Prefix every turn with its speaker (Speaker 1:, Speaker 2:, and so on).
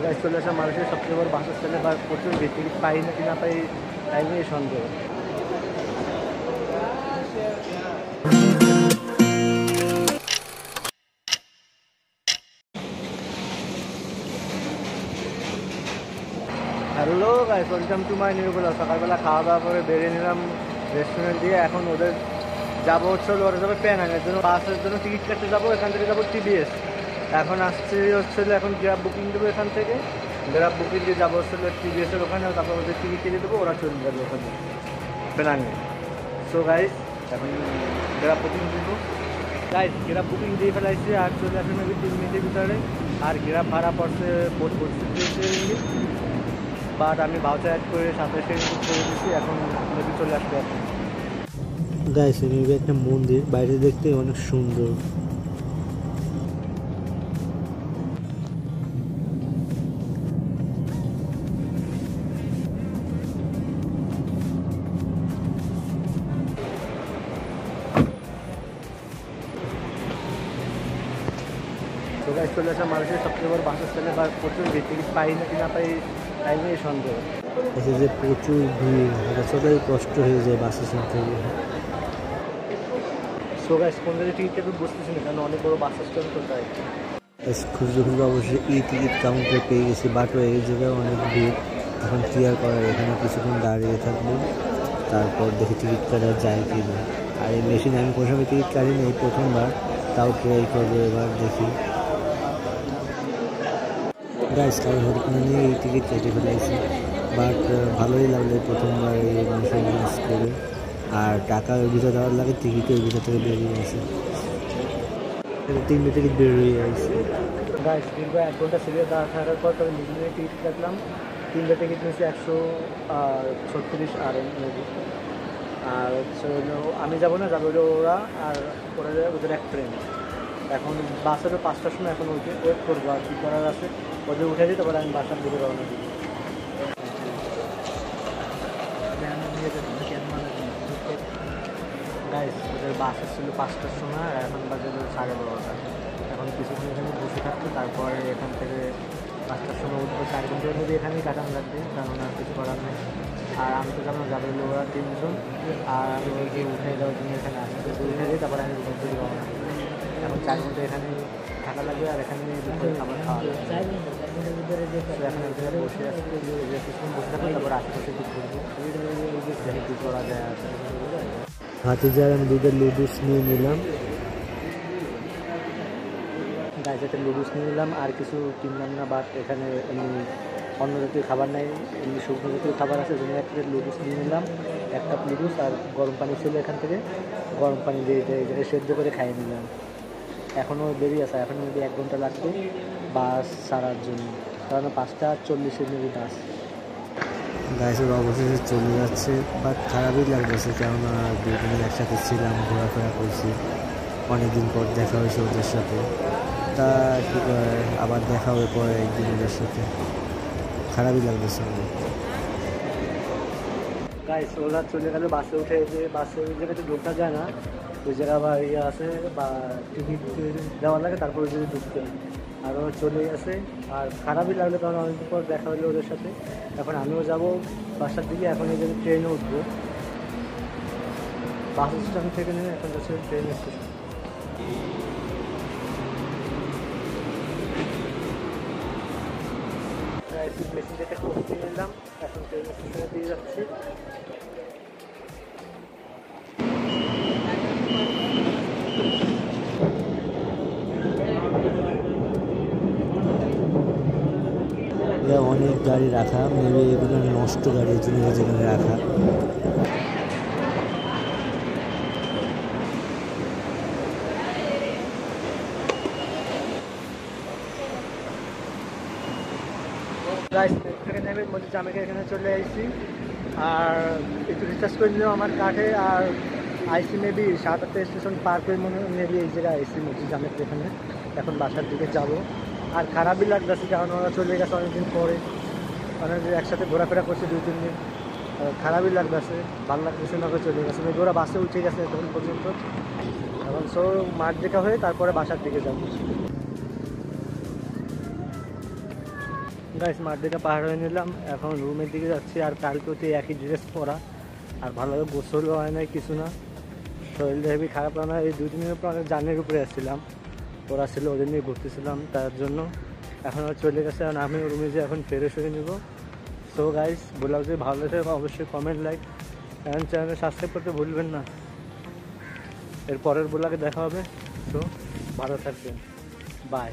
Speaker 1: Guys চলে আসা মানুষের সবচেয়ে বড় বাসস্থানে বা প্রচুর টিকিট পাই না কি না পাই তাই নিয়ে সন্দেহ। Hello guys, welcome to my new blog. সকালবেলা খাওয়া দাওয়া করে বেরিয়ে নিলাম রেস্টুরেন্ট দিয়ে। এখন ওদের যাবো হচ্ছে ওরা যাবে পেনাংয়ের জন্য, বাসের জন্য টিকিট কাটতে যাবো। এখান থেকে যাবো টিবিএস। এখন আসছে হচ্ছিলো এখন গ্র্যাব বুকিং দেবো এখান থেকে। গ্র্যাব বুকিং দিয়ে যাবো হচ্ছিলো টিবিএসের ওখানে, তারপর ওদের টিকিট কেটে দেবো, ওরা চলে যাবে ওখানে পেনাংয়ে। সো গাইস এখন গ্র্যাব বুকিং দেবো। গাইস গ্র্যাব বুকিং দিয়ে ফেলাইছি আর চলে আসবে মেবি 3 মিনিটের ভিতরে। আর গ্র্যাব ভাড়া পড়ছে 45 বাট আমি ভাউচার অ্যাড করে 27 করে দিচ্ছি। এখন মেবি চলে আসবে। এখন গাইস মেবি একটা মন্দির, বাইরে দেখতে অনেক সুন্দর। তো গাইস চলে আসা মানুষের সবচেয়ে বড় বাসস্থানে বা প্রচুর টিকিট পাই না কি না পাই তাই নিয়ে সন্দেহ। এসে যে প্রচুর ভিড়, ছোটাই কষ্ট হয়ে যায় বাস স্ট্যান্ড থেকে। সো গাইস কোন জায়গায় টিকিট কেটে বুঝতেছি না, কারণ অনেক বড় বাস স্ট্যান্ড তো তাই। খুঁজতে খুঁজতে অবশ্যই এই টিকিট কাউন্টার পেয়ে গেছি, বাট এই জায়গায় অনেক ভিড়। এখন ক্লিয়ার করার এখানে কিছুক্ষণ দাঁড়িয়ে থাকবো, তারপর দেখি টিকিট কাটা যায় কি না। আর এই মেশিনে আমি কোনো সময় টিকিট কাটিনি, এই প্রথমবার, তাও ট্রাই করবো এবার দেখি। গাইস কারণ হরিকোনা নিয়ে এই টিকিট কেটে ফেলাইছি, বাট ভালোই লাগলো প্রথমবার এই মেশিন ইউজ করে। আর টাকা ওই ভিতরে দেওয়ার লাগে, টিকিটে ওই ভিতর থেকে বেরিয়ে গেছে। 3 টিকিট বেরিয়ে গেছে। গাইস দীর্ঘ 1 ঘন্টা সিরিয়াল দাঁড়া থাকার পর তবে নিজে টিকিট কাটলাম। 3টা টিকিট নিয়েছি 136 RM মেবি। আর হচ্ছে আমি যাবো না, যাবে ওরা। আর ওরা ওদের এক ট্রেন। এখন বাসেরও 5টার সময়, এখন ওয়েট করবো আর কি করার আছে। ওদের উঠে দিই, তারপরে আমি বাসার দিকে রওনা দিই। গাইস ওদের বাস ছিল 5টার সময়, আর এখন বাজে 12:30। এখন কিছুক্ষণ এখানে বসে থাকতো, তারপরে এখান থেকে 5টার সময় উঠবো। 4 ঘন্টার মধ্যে এখানেই কাটানো লাগবে, কারণ আর কিছু করার নেই। আর আমি তো যেমন যাবে ওরা 3 জন, আর আমি ওইকে উঠে যাওয়ার জন্য এখানে আসি। উঠে দিই, তারপরে আমি ঘুম থেকে রওনা দিই। এখন 4 ঘন্টা এখানে থাকা লাগবে, আর এখানে দুপুরে খাবার খাওয়া লাগবে। এখন এক জায়গায় বসে আসছি, কিছুক্ষণ বসে থাকবো, তারপর আশেপাশে একটু ঘুরবো, দেখি কী করা যায়। আছে হাতে যার আমি 2টা লুডুস নিয়ে নিলাম। গাইস একটা লুডুস নিয়ে নিলাম, আর কিছু কিনলাম না। বাট এখানে এমনি অন্য জাতীয় খাবার নাই, এমনি শুকনো জাতীয় খাবার আছে, জন্য একটা লুডুস নিয়ে নিলাম। 1 কাপ লুডুস আর গরম পানি ছিল এখান থেকে, গরম পানি দিয়ে এই জায়গায় সেদ্ধ করে খাইয়ে নিলাম। এখনও দেরি আছে, এখন যদি 1 ঘন্টা লাগবে বাস ছাড়ার জন্য, কারণ 5:40 মিনিট বাস। গাইসের অবশেষে চলে যাচ্ছে, বাট খারাপই লাগতেছে, কেননা 2 দিন একসাথে ছিলাম, ঘোরাফেরা করছি, অনেকদিন পর দেখা হয়েছে ওদের সাথে। তা কী করে আবার দেখা হবে পরে একদিন ওদের সাথে, খারাপই লাগতেছে আমার। গাইস ওরা চলে গেল, বাসে উঠে। যে বাসে ওই জায়গাতে ঢোকা যায় না, ওই জায়গা আবার ইয়ে আছে বা টিকিট দেওয়া লাগে, তারপর ওই জায়গায় ঢুকতে হয়। আর ওরা চলে গেছে, আর খারাপই লাগলো, কারণ অনেকদিন পর দেখা হলো ওদের সাথে। এখন আমিও যাবো বাসার দিকে। এখন এই জায়গায় ট্রেনে উঠবো, বাস স্টেশন থেকে নেমে এখন যাচ্ছে ট্রেন স্টেশন। মেশিন থেকে করতে নিলাম, এখন ট্রেন স্টেশনে দিয়ে যাচ্ছি। অনেক গাড়ি রাখা, মেবি এগুলো নষ্ট গাড়ির জন্য যেখানে রাখা। নেমে মধ্যে জামেকে এখানে চলে আসছি, আর একটু রিচার্জ করে নিলাম আমার কার্ডে। আর আইসি মেবি 7-8 স্টেশন পার করে মনে মেবি এই জায়গায় আইসি মসজিদ জামেক এখানে। এখন বাসার দিকে যাব। আর খারাপই লাগতেছে, কারণ ওরা চলে গেছে অনেকদিন পরে, মানে একসাথে ঘোরাফেরা করছে 2-3 দিন। খারাপই লাগতেছে, ভালো লাগতেছে না, চলে গেছে। মেবি ওরা বাসে উঠে গেছে তখন পর্যন্ত। এখন সো মাঠ দেখা হয়ে তারপরে বাসার দিকে যাব। গাইস মাঠদিটা পার হয়ে নিলাম, এখন রুমের দিকে যাচ্ছি। আর কালকে তো একই ড্রেস পরা, আর ভালোভাবে গোসলও হয় নাই কিছু না, শরীরটা হেবি খারাপ হয় না। এই 2-3 দিনের পর অনেক জার্নির উপরে আসছিলাম, ওরা ছিল ওদের নিয়ে ঘুরতেছিলাম, তার জন্য এখন আর চলে গেছে। আর আমি রুমে যে এখন ফ্রেশ হয়ে নেবো। সো গাইস ব্লগ যদি ভালো লাগে অবশ্যই কমেন্ট, লাইক এবং চ্যানেলে সাবস্ক্রাইব করতে ভুলবেন না। এর পরের ব্লগে দেখা হবে। সো ভালো থাকবেন, বাই।